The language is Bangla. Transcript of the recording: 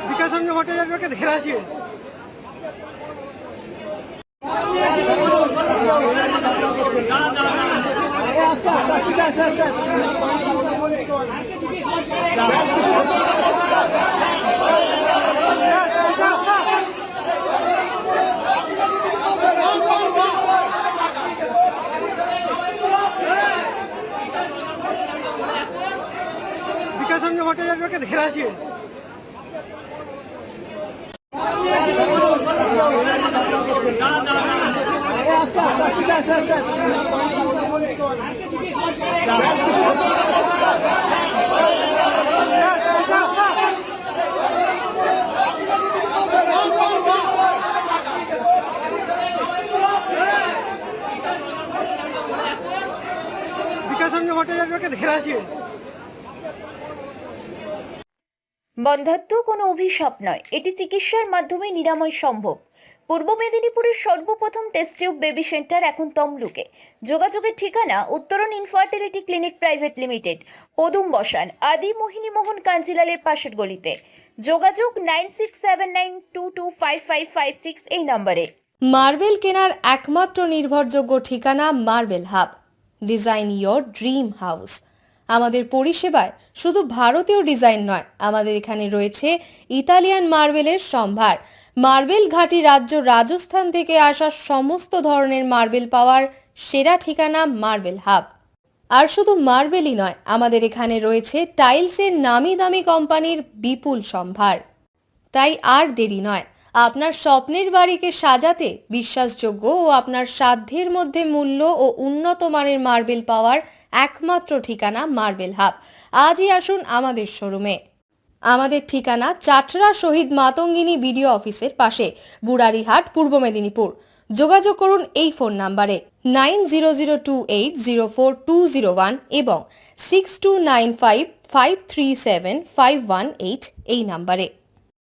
বিকাশচন্দ্র ভট্টাচার্যকে ঘেরা ছিল। বিকাশচন্দ্র ভট্টাচার্যকে ঘেরা ছিল। বিকাশচন্দ্র ভট্টাচার্যকে ঘেরা ছিল। বন্ধ্যাত্ব কোনো অভিশাপ নয়, এটি চিকিৎসার মাধ্যমে নিরাময় সম্ভব। পূর্ব মেদিনীপুরের সর্বপ্রথম টেস্ট টিউব বেবি সেন্টার এখন তমলুকে। যোগাযোগের ঠিকানা উত্তরণ ইনফার্টিলিটি ক্লিনিক প্রাইভেট লিমিটেড, পদুম বসান, আদি মোহিনী মোহন কাঞ্জিলালের পাশের গলিতে। যোগাযোগ 9679225556 এই নম্বরে। মার্বেল কেনার একমাত্র নির্ভরযোগ্য ঠিকানা marble hub. Design your dream house. আমাদের পরিষেবায় শুধু ভারতীয় ডিজাইন নয়, আমাদের এখানে রয়েছে ইতালিয়ান মার্বেলের সম্ভার। মার্বেল ঘাঁটি রাজ্য রাজস্থান থেকে আসা সমস্ত ধরনের মার্বেল পাওয়ার সেরা ঠিকানা মার্বেল হাব। আর শুধু মার্বেলই নয়, আমাদের এখানে রয়েছে টাইলসের নামি দামি কোম্পানির বিপুল সম্ভার। তাই আর দেরি নয়, আপনার স্বপ্নের বাড়িকে সাজাতে বিশ্বাসযোগ্য ও আপনার সাধ্যের মধ্যে মূল্য ও উন্নত মানের মার্বেল পাওয়ার একমাত্র ঠিকানা মার্বেল হাব। আজই আসুন আমাদের শোরুমে। আমাদের ঠিকানা চাটরা শহীদ মাতঙ্গিনী বিডিও অফিসের পাশে, বুড়ারিহাট, পূর্ব মেদিনীপুর। যোগাযোগ করুন এই ফোন নাম্বারে 9002804201 এবং 6295537518 এই নাম্বারে।